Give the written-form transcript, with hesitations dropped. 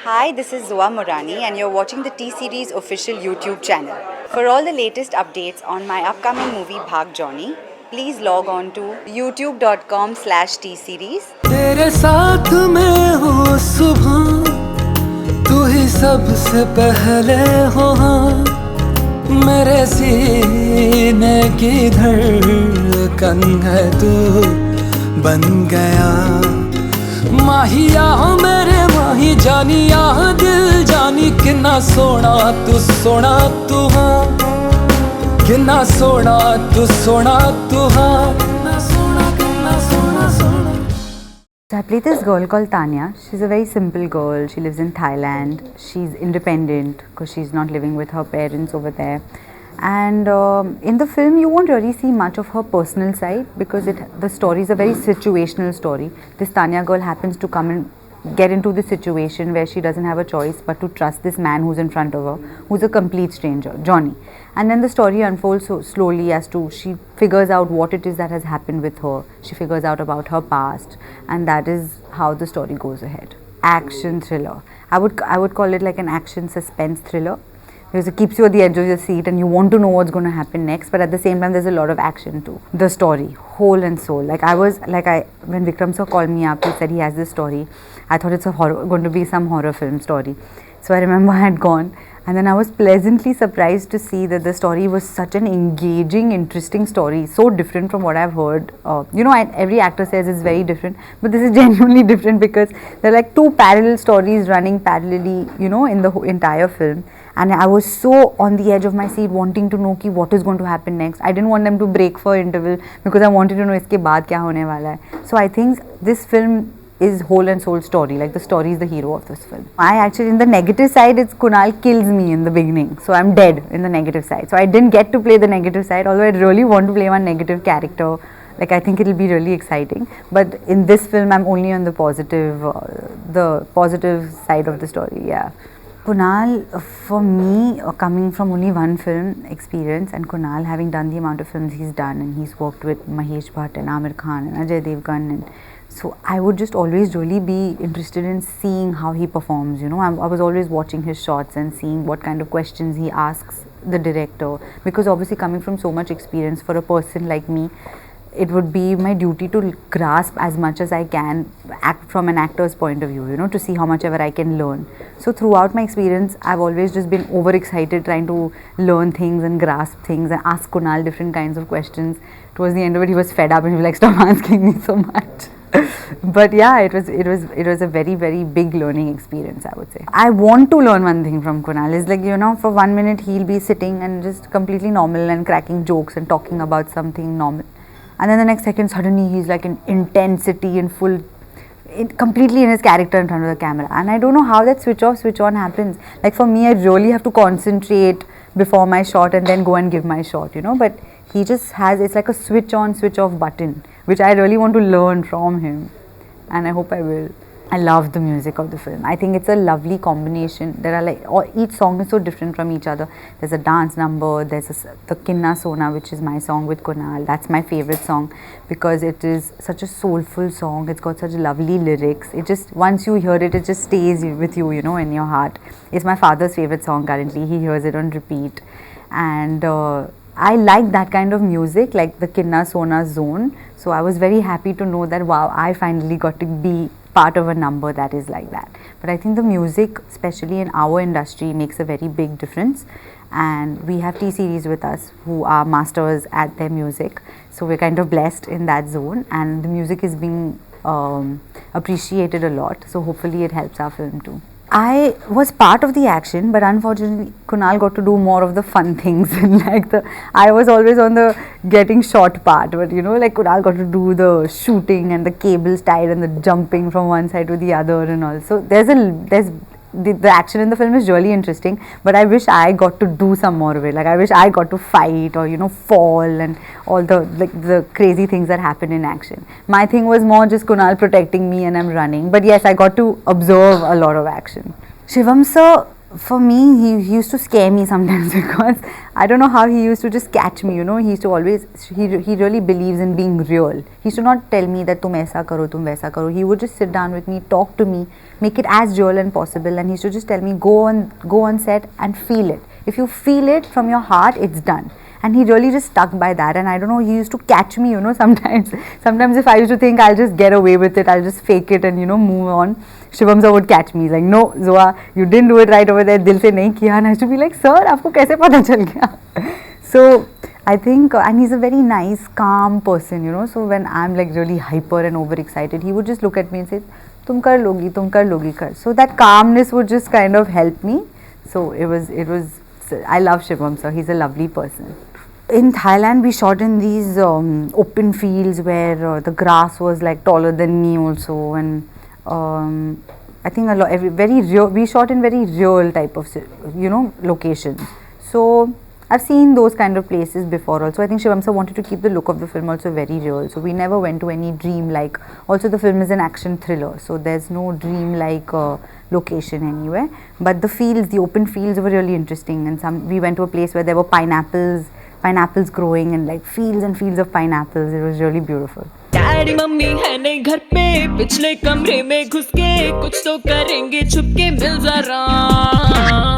Hi, this is Zoa Morani, and you're watching the T Series official YouTube channel. For all the latest updates on my upcoming movie Bhaag Johnny, please log on to youtube.com/T Series. तेरे साथ मैं हूँ सुबह तू ही सबसे पहले हो हाँ मेरे सीने की धड़कन है तू बन गया माहिया मेरे माही जानिया दिल जानी कितना सोना तू हाँ कितना सोना तू हाँ कितना सोना So I play this girl called Tanya. She's a very simple girl. She lives in Thailand. She's independent because she's not living with her parents over there. And in the film, you won't really see much of her personal side because the story is a very situational story. This Tanya girl happens to come and get into the situation where she doesn't have a choice but to trust this man who's in front of her, who's a complete stranger, Johnny. And then the story unfolds so slowly as to she figures out what it is that has happened with her. She figures out about her past, and that is how the story goes ahead. Action thriller. I would call it like an action suspense thriller because it keeps you at the edge of your seat and you want to know what's going to happen next, but at the same time there's a lot of action too. The story, whole and soul. When Vikram sir called me up, he said he has this story. I thought it's going to be some horror film story. So I remember I had gone, and then I was pleasantly surprised to see that the story was such an engaging, interesting story, so different from what I've heard. Every actor says it's very different, but this is genuinely different because there are like two parallel stories running parallelly, in the entire film. And I was so on the edge of my seat wanting to know what is going to happen next. I didn't want them to break for interval because I wanted to know iske baad kya hone wala hai. So I think this film is whole and soul story. Like the story is the hero of this film. In the negative side, it's Kunal kills me in the beginning. So I'm dead in the negative side. So I didn't get to play the negative side, although I really want to play one negative character. Like I think it'll be really exciting. But in this film, I'm only on the positive side of the story. Yeah. Kunal, for me, coming from only one film experience, and Kunal having done the amount of films he's done, and he's worked with Mahesh Bhatt and Amir Khan and Ajay Devgan, and so I would just always really be interested in seeing how he performs. I was always watching his shots and seeing what kind of questions he asks the director, because obviously coming from so much experience, for a person like me, it would be my duty to grasp as much as I can act from an actor's point of view, to see how much ever I can learn. So throughout my experience, I've always just been overexcited trying to learn things and grasp things and ask Kunal different kinds of questions. Towards the end of it, he was fed up and he was like, stop asking me so much. But yeah, it was a very, very big learning experience, I would say. I want to learn one thing from Kunal. It's like, for 1 minute he'll be sitting and just completely normal and cracking jokes and talking about something normal. And then the next second, suddenly he's like in intensity and completely in his character in front of the camera. And I don't know how that switch off, switch on happens. Like for me, I really have to concentrate before my shot and then go and give my shot, But he just it's like a switch on, switch off button, which I really want to learn from him. And I hope I will. I love the music of the film. I think it's a lovely combination. There are each song is so different from each other. There's a dance number, there's the Kinna Sona, which is my song with Kunal. That's my favorite song because it is such a soulful song. It's got such lovely lyrics. It just, once you hear it, it just stays with you, in your heart. It's my father's favorite song currently. He hears it on repeat. And I like that kind of music, like the Kinna Sona zone. So I was very happy to know that, wow, I finally got to be part of a number that is like that. But I think the music, especially in our industry, makes a very big difference. And we have T-Series with us who are masters at their music. So we're kind of blessed in that zone. And the music is being appreciated a lot. So hopefully it helps our film too. I was part of the action, but unfortunately Kunal got to do more of the fun things. I was always on the getting shot part, but Kunal got to do the shooting and the cables tied and the jumping from one side to the other and all. So the action in the film is really interesting, but I wish I got to do some more of it. Like I wish I got to fight or fall and all the crazy things that happen in action. My thing was more just Kunal protecting me and I'm running, but yes, I got to observe a lot of action. Shivamm sir For me, he used to scare me sometimes because I don't know how he used to just catch me, you know. He used to always, he really believes in being real. He used to not tell me that tum aisa karo, tum vaisa karo. He would just sit down with me, talk to me, make it as real and possible, and he used to just tell me, go on set and feel it. If you feel it from your heart, it's done. And he really just stuck by that, and I don't know, he used to catch me, you know, sometimes if I used to think I'll just get away with it, I'll just fake it and, you know, move on, Shivamm sir would catch me. He's like, no Zoa, you didn't do it right over there, dil se nahi kiya. And I used to be like, sir, aapko kaise pata chal gaya? So I think, and he's a very nice, calm person, you know, so when I'm like really hyper and overexcited, he would just look at me and say, tum kar logi kar. So that calmness would just kind of help me. So it was, I love Shivamm sir, he's a lovely person. In Thailand, we shot in these open fields where the grass was like taller than me also, and I think we shot in very real type of, you know, locations. So I've seen those kind of places before also. I think Shivamm sir wanted to keep the look of the film also very real. So we never went to any dream like. Also, the film is an action thriller, so there's no dream like location anywhere. But the fields, the open fields, were really interesting. And we went to a place where there were pineapples growing, and like fields and fields of pineapples. It was really beautiful. Daddy mummy है नहीं घर पे, पिछले कमरे में घुस के कुछ तो करेंगे छुप के, मिल जरा